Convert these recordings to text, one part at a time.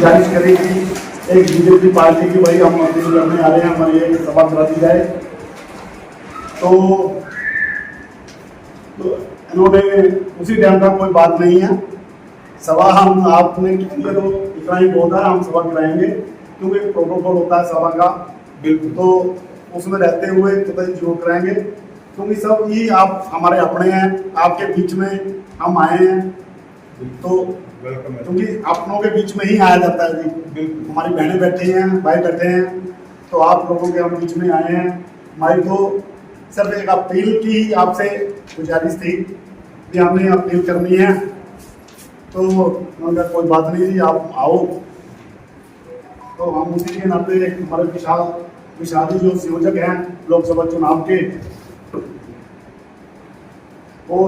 गुजारिश करें कि एक बीजेपी पार्टी की भाई हम अपील करने आ रहे हैं, हमारी एक सभा करा दी जाए। तो इन्होंने उसी टाइम का कोई बात नहीं है, सभा हम आपने कितने तो इतना ही बहुत है, हम सभा कराएंगे क्योंकि प्रोटोकॉल होता है सभा का, बिल्कुल तो उसमें रहते हुए तो जरूर कराएंगे क्योंकि सब ये आप हमारे अपने हैं, आपके बीच में हम आए हैं तो क्योंकि अपनों के बीच में ही आया जाता है जी। हमारी बहनें बैठी हैं, भाई बैठे हैं, तो आप लोगों के हम बीच में आए हैं। हमारी तो सिर्फ एक अपील की आपसे गुजारिश थी कि हमने अपील करनी है, तो उनका कोई बात नहीं जी, आप आओ। तो हम उसी के नाते एक हमारे विशाली जो संयोजक हैं लोकसभा चुनाव के, और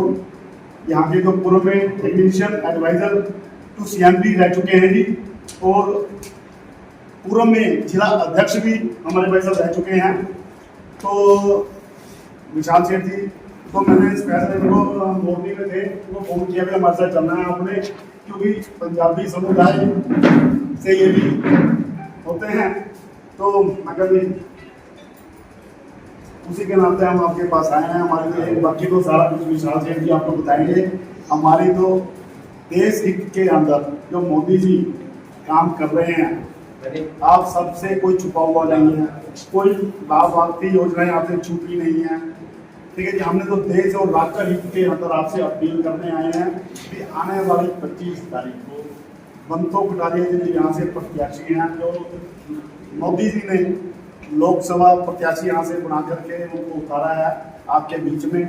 यहाँ के जो पूर्व में टेक्नीशियन एडवाइजर टू सीएमडी रह चुके हैं जी, और पूर्व में जिला अध्यक्ष भी हमारे भाई साहब रह चुके हैं, तो विशाल सेठ जी तो मैंने स्पेशल इनको मोदी में थे उनको फोन किया भी हमारे साथ चलना है आपने, क्योंकि पंजाबी समुदाय से ये भी होते हैं, तो मगर उसी के नाते हम आपके पास आए हैं। हमारे लिए बाकी तो सारा कुछ विशाल सेठ जी आपको बताएंगे। हमारी तो देश हित के अंदर जो मोदी जी काम कर रहे हैं, आप सबसे कोई छुपा हुआ नहीं है, कोई लाभार्थी योजनाएं आपसे छुपी नहीं है, ठीक है जी। हमने तो देश और राज्य हित के अंदर आपसे अपील करने आए हैं कि आने वाली 25 तारीख को बंतो कटारिया जी यहाँ से प्रत्याशी हैं, जो मोदी जी ने लोकसभा प्रत्याशी यहाँ से बना करके उनको उतारा है आपके बीच में।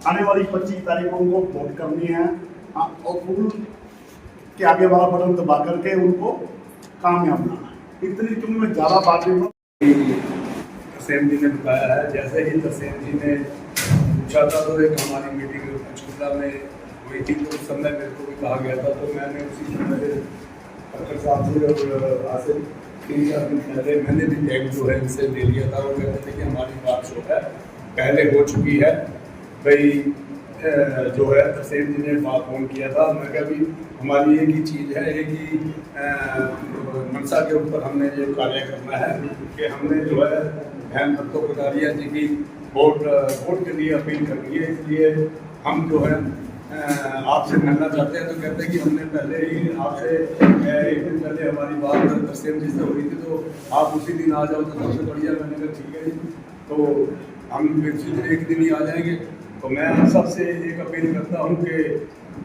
आने वाली 25 तारीख को उनको वोट करनी है और फूल के आगे वाला बटन दबा करके उनको कामयाब बनाना है। इतनी क्योंकि मैं ज़्यादा बात नहीं तरसेम जी ने बताया है। जैसे ही तरसेम जी ने पूछा था तो एक हमारी मीटिंग पंचकूला में हुई थी, तो उस समय मेरे को भी कहा गया था, तो मैंने उसी समय डॉक्टर साहब से और आसिफ 3-4 दिन पहले मैंने भी टैग जो है इनसे ले लिया था। वो कहते थे कि हमारी बात जो है पहले हो चुकी है भाई, जो है तरसेम जी ने बात फोन किया था। मैं कहा भी हमारी एक ही चीज़ है, एक ही मनसा के ऊपर हमने ये कार्य करना है कि हमने जो है बहन बंतो कटारिया जी की वोट के लिए अपील करनी है, इसलिए हम जो है आपसे मिलना चाहते हैं। तो कहते हैं कि हमने पहले ही आपसे एक दिन पहले हमारी बात तरसेम जी से हुई थी, तो आप उसी दिन आ जाओ तो सबसे बढ़िया। मैंने कहा ठीक है जी, तो हम एक दिन ही आ जाएंगे। तो मैं आप सबसे एक अपील करता हूँ कि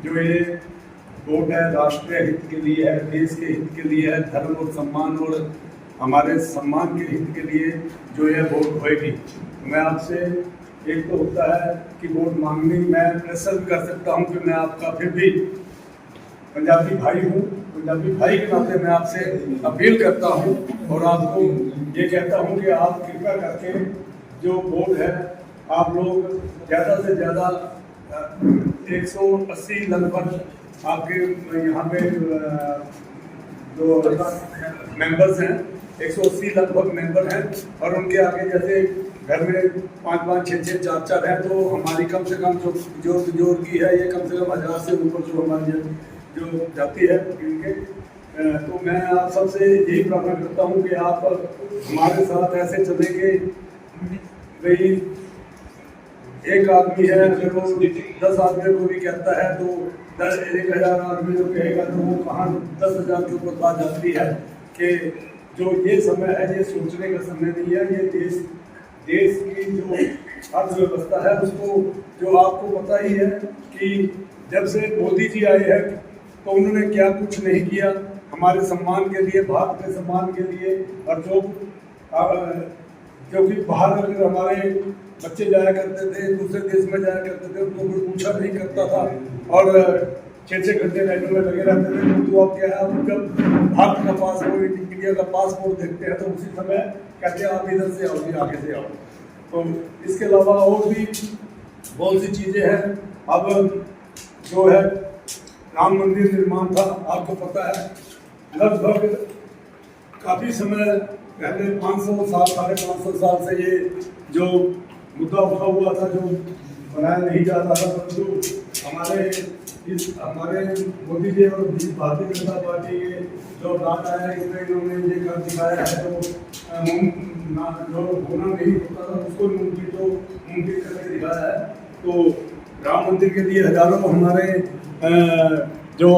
जो ये वोट है राष्ट्रीय हित के लिए है, देश के हित के लिए है, धर्म और सम्मान और हमारे सम्मान के हित के लिए जो यह वोट होएगी। मैं आपसे एक तो होता है कि वोट मांगनी, मैं प्रेशर भी कर सकता हूं कि मैं आपका फिर भी पंजाबी भाई हूं, पंजाबी भाई के नाते मैं आपसे अपील करता हूं और आपको ये कहता हूं कि आप कृपया करके जो वोट है आप लोग ज़्यादा से ज़्यादा 180 लगभग आपके यहाँ पे जो मेंबर्स हैं 180 लगभग मेंबर हैं, और उनके आगे जैसे घर में 5-5, 6-6, 4-4 है, तो हमारी कम से कम जो की है ये कम से कम 1000 से ऊपर जो हमारी जो जाती है इनके। तो मैं आप सबसे यही प्रार्थना करता हूँ कि आप हमारे साथ ऐसे चलेंगे भाई। एक आदमी है अगर वो 10 आदमी को भी कहता है तो 1000 आदमी जो कहेगा तो वो कहाँ 10,000 के ऊपर बात जाती है कि जो ये समय है ये सोचने का समय नहीं है। ये देश की जो अर्थव्यवस्था है उसको, जो आपको पता ही है कि जब से मोदी जी आए हैं तो उन्होंने क्या कुछ नहीं किया हमारे सम्मान के लिए, भारत के सम्मान के लिए। और जो कि बाहर अगर हमारे बच्चे जाया करते थे, दूसरे देश में जाया करते थे, उनको कोई पूछा नहीं करता था और 6-6 घंटे लाइनों में लगे रहते थे। तो अब क्या है, अब जब भारत का पासपोर्ट, इंडिया का पासपोर्ट देखते हैं तो उसी समय कहते हैं आप इधर से आओ, आगे से आओ। तो इसके अलावा और भी बहुत सी चीज़ें हैं। अब जो है राम मंदिर निर्माण था, आपको पता है लगभग काफ़ी समय पहले 500 साल, 550 साल से ये जो मुद्दा उठा हुआ था, जो बनाया नहीं जाता था, परंतु हमारे हमारे मोदी जी और भारतीय जनता पार्टी के जो डाटा है इसमें इन्होंने ये कर दिखाया है जो होना नहीं होता था उसको मुमकिन करके दिखाया है। तो राम मंदिर के लिए हजारों हमारे जो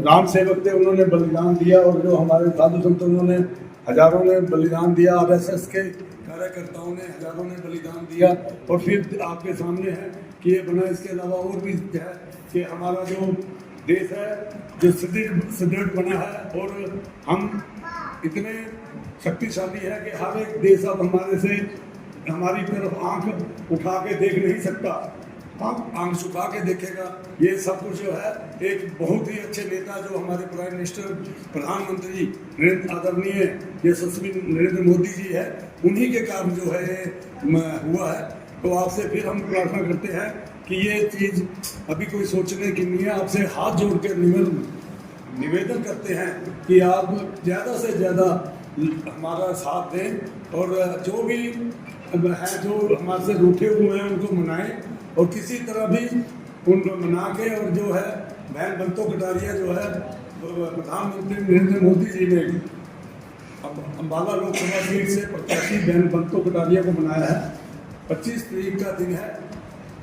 राम सेवक थे उन्होंने बलिदान दिया, और जो हमारे साधु संत उन्होंने हजारों ने बलिदान दिया, RSS के कार्यकर्ताओं ने हजारों ने बलिदान दिया। और फिर आपके सामने है कि ये बना। इसके अलावा और भी है कि हमारा जो देश है जो सुदृढ़ बना है, और हम इतने शक्तिशाली है कि हर एक देश अब हमारी तरफ आंख उठा के देख नहीं सकता, आंख झुका के देखेगा। ये सब कुछ जो है एक बहुत ही अच्छे नेता जो हमारे प्राइम मिनिस्टर प्रधानमंत्री आदरणीय यशस्वी नरेंद्र मोदी जी है, उन्हीं के कारण जो है हुआ है। तो आपसे फिर हम प्रार्थना करते हैं कि ये चीज़ अभी कोई सोचने की नहीं है। आपसे हाथ जोड़ के निवेदन करते हैं कि आप ज़्यादा से ज़्यादा हमारा साथ दें, और जो भी हैं जो हमारे से रूठे हुए हैं उनको मनाएं, और किसी तरह भी उनको मना के, और जो है बहन बंतो कटारिया जो है प्रधानमंत्री नरेंद्र मोदी जी ने अम्बाला लोकसभा सीट से प्रत्याशी बहन बंतो कटारिया को बनाया है। 25 तारीख का दिन है,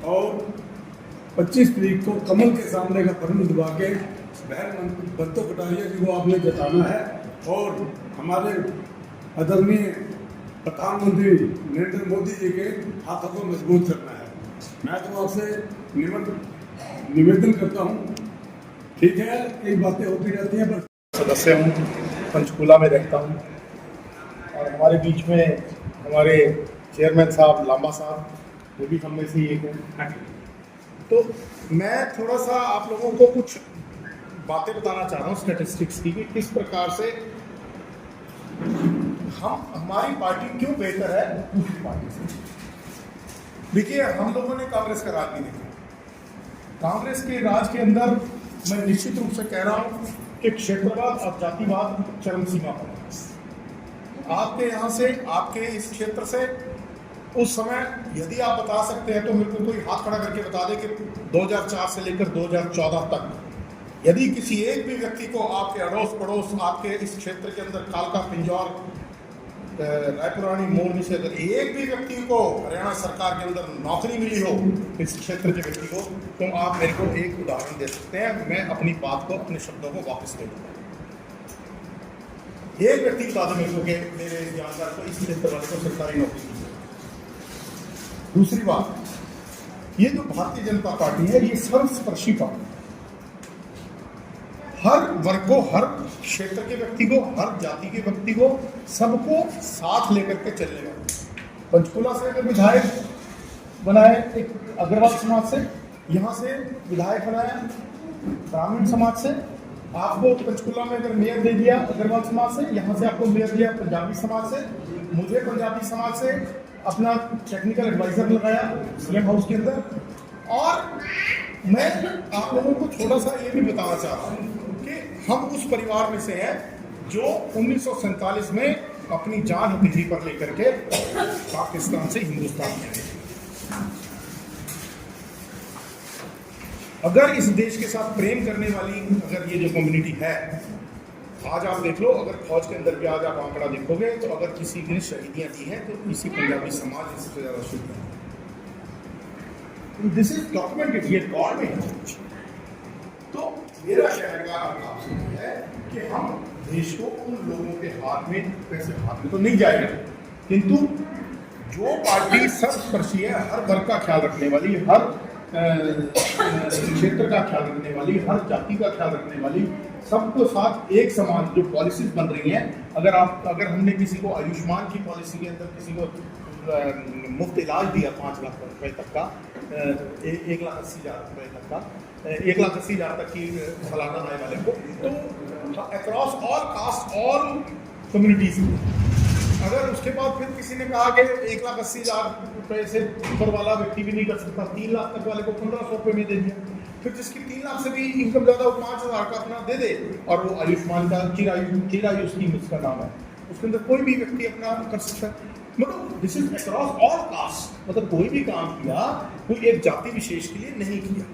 और 25 तारीख को कमल के सामने का फर्म दबा के बहन बंतो कटारिया जी को आपने जताना है, और हमारे आदरणीय प्रधानमंत्री नरेंद्र मोदी जी के हाथों को मजबूत करना है। मैं तो आपसे निवेदन करता हूँ, ठीक है, कई बातें होती रहती हैं, पर सदस्य हूँ, पंचकूला में रहता हूँ, और हमारे बीच में हमारे चेयरमैन साहब लांबा साहब, वो भी हम में से एक हैं। तो मैं थोड़ा सा आप लोगों को कुछ बातें बताना चाह रहा हूँ स्टैटिस्टिक्स की, कि किस प्रकार से हमारी पार्टी क्यों बेहतर है दूसरी पार्टी से। देखिए, हम लोगों ने कांग्रेस का राज नहीं देखा। कांग्रेस के राज के अंदर मैं निश्चित रूप से कह रहा हूँ कि क्षेत्रवाद और जातिवाद चरम सीमा पर है। आपके यहाँ से, आपके इस क्षेत्र से उस समय यदि आप बता सकते हैं तो मेरे को कोई हाथ खड़ा करके बता दे कि 2004 से लेकर 2014 तक यदि किसी एक भी व्यक्ति को आपके अड़ोस पड़ोस आपके इस क्षेत्र के अंदर कालका, पिंजौर, रायपुरानी, मोरनी से अगर एक भी व्यक्ति को हरियाणा सरकार के अंदर नौकरी मिली हो इस क्षेत्र के व्यक्ति को, तो आप मेरे को एक उदाहरण दे सकते हैं। मैं अपनी बात को, अपने शब्दों को वापस ले लूँगा। एक व्यक्ति बता दो मेरे को कि मेरे जानकार को इस क्षेत्र वाले को सरकारी नौकरी मिली। दूसरी बात, ये जो भारतीय जनता पार्टी है ये सर्वस्पर्शी पार्टी, हर वर्ग को, हर क्षेत्र के व्यक्ति को, हर जाति के व्यक्ति को, सबको साथ लेकर के चलने वाले। पंचकूला से अगर विधायक बनाए एक अग्रवाल समाज से, यहाँ से विधायक बनाया ब्राह्मण समाज से, आपको पंचकूला में अगर मेयर दे दिया अग्रवाल समाज से, यहाँ से आपको मेयर दिया पंजाबी समाज से, मुझे पंजाबी समाज से अपना टेक्निकल एडवाइजर लगाया CM हाउस के अंदर। और मैं आप लोगों को थोड़ा सा ये भी बताना चाह रहा हूँ कि हम उस परिवार में से हैं जो 1947 में अपनी जान हथेली पर लेकर के पाकिस्तान से हिंदुस्तान में आए। अगर इस देश के साथ प्रेम करने वाली अगर ये जो कम्युनिटी है, आज आप देख लो, अगर फौज के अंदर भी आज आप आंकड़ा देखोगे तो अगर किसी ने शहीदियां दी हैं तो किसी पंजाबी समाज ने सबसे ज्यादा शहीदियां दी। दिस इज डॉक्यूमेंटेड, ये रिकॉर्ड में है। तो मेरा कहने का आपसे है कि हम देश को उन लोगों के हाथ में, पैसे हाथ में तो नहीं जाएगा, किंतु जो पार्टी सर्वस्पर्शी है, हर वर्ग का ख्याल रखने वाली, हर क्षेत्र का ख्याल रखने वाली, हर जाति का ख्याल रखने वाली, सबको साथ एक समान जो पॉलिसीज बन रही हैं। अगर हमने किसी को आयुष्मान की पॉलिसी के अंदर किसी को मुफ्त इलाज दिया 5 लाख रुपए तक का, 1,80,000 रुपए तक का, 1,80,000 तक की सालाना आय वाले को, तो across all cast, all communities, अगर उसके बाद फिर किसी ने कहा कि 1,80,000 रुपए से ऊपर वाला व्यक्ति भी नहीं कर सकता, 3 लाख तक वाले को 1,500 रुपये में दे दिया, फिर जिसकी 3 लाख से भी इनकम ज़्यादा हो 5,000 का अपना दे दे, और वो आयुष्मान का चिरायु स्कीम उसका नाम है, उसके अंदर कोई भी व्यक्ति अपना कर सकता है। मतलब this is across all cast, मतलब कोई भी काम किया कोई एक जाति विशेष के लिए नहीं किया।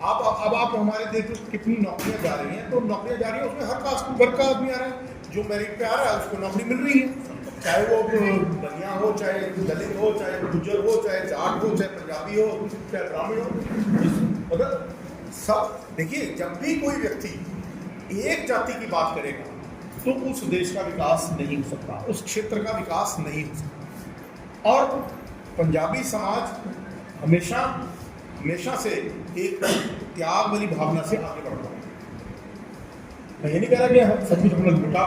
अब आप हमारे देश में कितनी नौकरियां जा रही हैं, तो नौकरियां जा रही हैं उसमें हर कास्ट वर्ग का आदमी आ रहा है, जो मेरिट पे आ रहा है उसको नौकरी मिल रही है, चाहे वो बनिया हो, चाहे दलित हो, चाहे गुज्जर हो, चाहे जाट हो, चाहे पंजाबी हो, चाहे ब्राह्मण हो। मतलब सब देखिए, जब भी कोई व्यक्ति एक जाति की बात करेगा तो उस देश का विकास नहीं हो सकता, उस क्षेत्र का विकास नहीं हो सकता। और पंजाबी समाज हमेशा से एक त्याग वाली भावना से आगे बढ़ रहा है। मैं ये नहीं कह रहा कि सब कुछ हम लुटा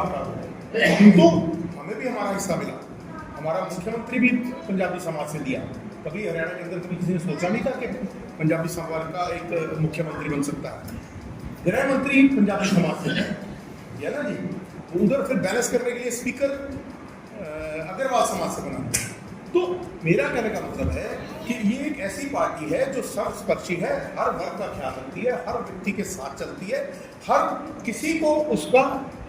है, किंतु हमें भी हमारा हिस्सा मिला। हमारा मुख्यमंत्री भी पंजाबी समाज से दिया। कभी हरियाणा के अंदर कभी किसी ने सोचा नहीं था कि पंजाबी समाज का एक मुख्यमंत्री बन सकता है। गृह मंत्री पंजाबी समाज से है ना जी, उधर फिर बैलेंस करने के लिए स्पीकर अग्रवाल समाज से बना। तो मेरा कहने का मतलब है कि ये एक ऐसी पार्टी है जो सर्वस्पर्शी है, हर वर्ग का ख्याल रखती है, हर व्यक्ति के साथ चलती है, हर किसी को उसका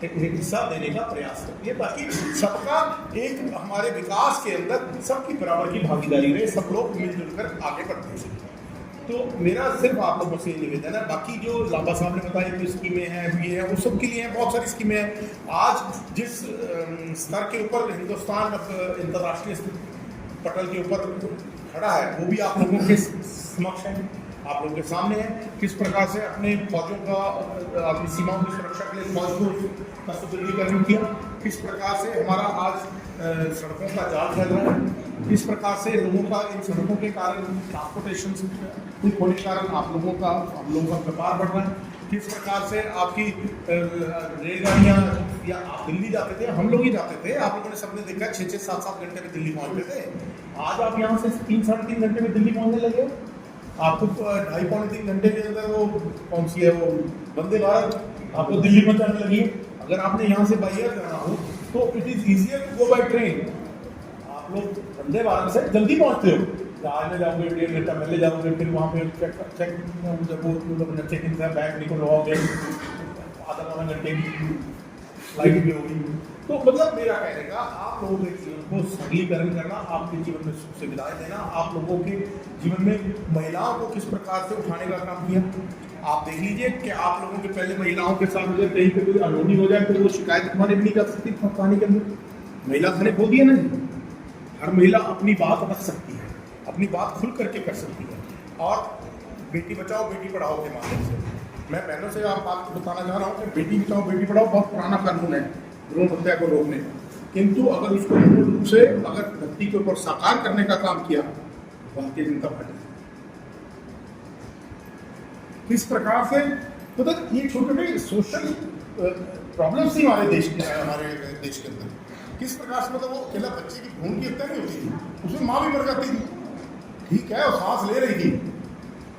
हिस्सा देने का प्रयास करती है, ताकि सबका एक हमारे विकास के अंदर सबकी बराबर की भागीदारी रहे, सब लोग मिलजुल कर आगे बढ़ते हैं। तो मेरा सिर्फ आप लोगों से निवेदन है, बाकी जो लांबा साहब ने बताया कि स्कीमें हैं, ये है, वो सब के लिए हैं, बहुत सारी स्कीमें हैं। आज जिस स्तर के ऊपर हिंदुस्तान अब अंतर्राष्ट्रीय पटल के ऊपर खड़ा है, वो भी आप लोगों के समक्ष है, आप लोगों के सामने है। किस प्रकार से अपने फौजों का, अपनी सीमाओं की सुरक्षा के लिए फौज का सुदृढ़ीकरण किया, किस प्रकार से हमारा आज सड़कों का जाल फैल रहा है, किस प्रकार से लोगों का इन सड़कों के कारण, ट्रांसपोर्टेशन होने के कारण हम लोगों का व्यापार बढ़ रहा है, किस प्रकार से आपकी रेलगाड़ियाँ, या आप दिल्ली जाते थे, हम लोग ही जाते थे, आप लोगों ने सबने देखा 6-6, 7-7 घंटे में दिल्ली पहुँचते थे। आज आप यहाँ से 3-3.5 घंटे में दिल्ली पहुँचने लगे हो। आपको 2.5-3 घंटे के अंदर वो कौन सी है, वो वंदे भारत आपको दिल्ली पहुँचाने लगी है। अगर आपने यहाँ से बाई एयर जाना हो तो it is easier to go by train. आप लोग वंदे भारत से जल्दी पहुँचते हो, आज में जाओगे 1.5 घंटा पहले जाओगे, फिर वहाँ पे चेक इन बैग निकल रहोगे, आधा घंटे की फ्लाइट भी होगी। तो मतलब मेरा कहने का, आप लोगों के जीवन को सरलीकरण करना, आपके जीवन में सुख सुविधाएं देना, आप लोगों के जीवन में महिलाओं को किस प्रकार से उठाने का काम किया। आप देख लीजिए कि आप लोगों के पहले महिलाओं के साथ मुझे कहीं पे कोई अनहोनी हो जाए तो वो शिकायत तुम्हारे भी नहीं कर सकती थाने के अंदर। महिला थाने खोल दिया ना जी, हर महिला अपनी बात रख सकती है, अपनी बात खुल करके कर सकती है। और बेटी बचाओ बेटी पढ़ाओ के माध्यम से मैं बहनों से आपको बताना चाह रहा हूँ कि बेटी बचाओ बेटी पढ़ाओ बहुत पुराना कानून है भ्रूण हत्या को रोकने, किंतु अगर उसको पूर्ण रूप से अगर धरती के ऊपर साकार करने का काम किया भारतीय जनता पार्टी किस प्रकार से, मतलब ये छोटे छोटे सोशल प्रॉब्लम्स थी हमारे देश के अंदर, किस प्रकार से, मतलब वो अकेला बच्चे की भ्रूण की हत्या नहीं होती थी, उसमें माँ भी मर जाती थी, ठीक है, और सांस ले रही थी,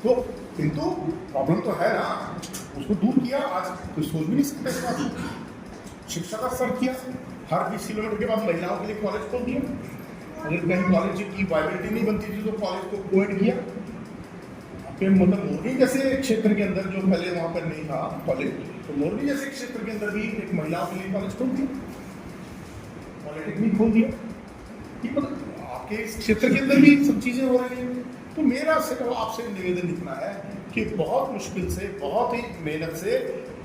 तो किंतु प्रॉब्लम तो है ना, उसको दूर किया। आज कोई सोच भी नहीं सकता इस बात को। शिक्षा का स्तर किया, हर 20 किलोमीटर के बाद महिलाओं के लिए कॉलेज खोल दिया, अगर कहीं कॉलेज की वाइबिलिटी नहीं बनती थी तो कॉलेज को कोएड किया। फिर मतलब मोरनी जैसे क्षेत्र के अंदर जो पहले वहाँ पर नहीं था कॉलेज, तो मोरनी जैसे क्षेत्र के अंदर भी एक महिलाओं के लिए कॉलेज खोल दिया, पॉलिटेक्निक खोल दिया, मतलब आपके इस क्षेत्र के अंदर भी सब चीज़ें हो रही हैं। तो मेरा सिर्फ आपसे निवेदन इतना है कि बहुत मुश्किल से, बहुत ही मेहनत से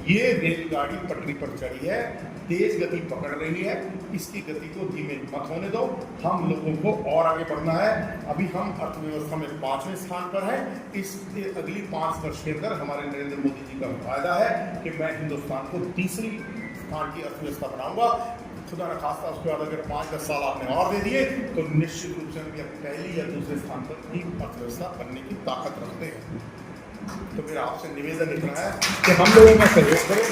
ये रेलगाड़ी पटरी पर चढ़ी है, तेज गति पकड़ रही है, इसकी गति को धीमे मत होने दो। हम लोगों को और आगे बढ़ना है। अभी हम अर्थव्यवस्था में 5वें स्थान पर हैं। इस अगली 5 वर्ष के अंदर हमारे नरेंद्र मोदी जी का वायदा है कि मैं हिंदुस्तान को तीसरी स्थान की अर्थव्यवस्था बनाऊंगा। खुदा न खास्ता उसके बाद अगर 5-10 साल आपने और दे दिए तो निश्चित रूप से हम पहली या दूसरे स्थान पर ही अर्थव्यवस्था बनने की ताकत रखते हैं। तो मेरा आपसे निवेदन इतना है कि हम लोगों का सहयोग करें,